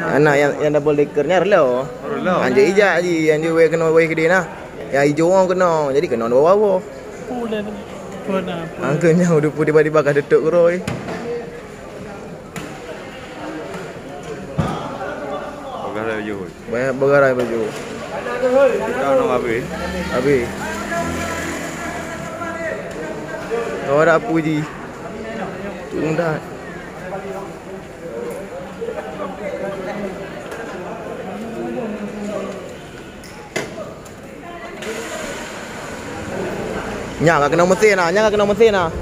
Anak yang double deckernya relo. Anjir ijak je, anjir we kena we ke dia nah. Yang hijau orang kena. Jadi kena bawah-bawah. Udah pernah. Angkanya udah tiba-tiba kah detuk keroi. Bagarai baju. Banyak bergarai baju. Kau nak habis? Habis. Kau ada puji. Tunda. Nyak kena mesin ah, nyak kena mesin ah.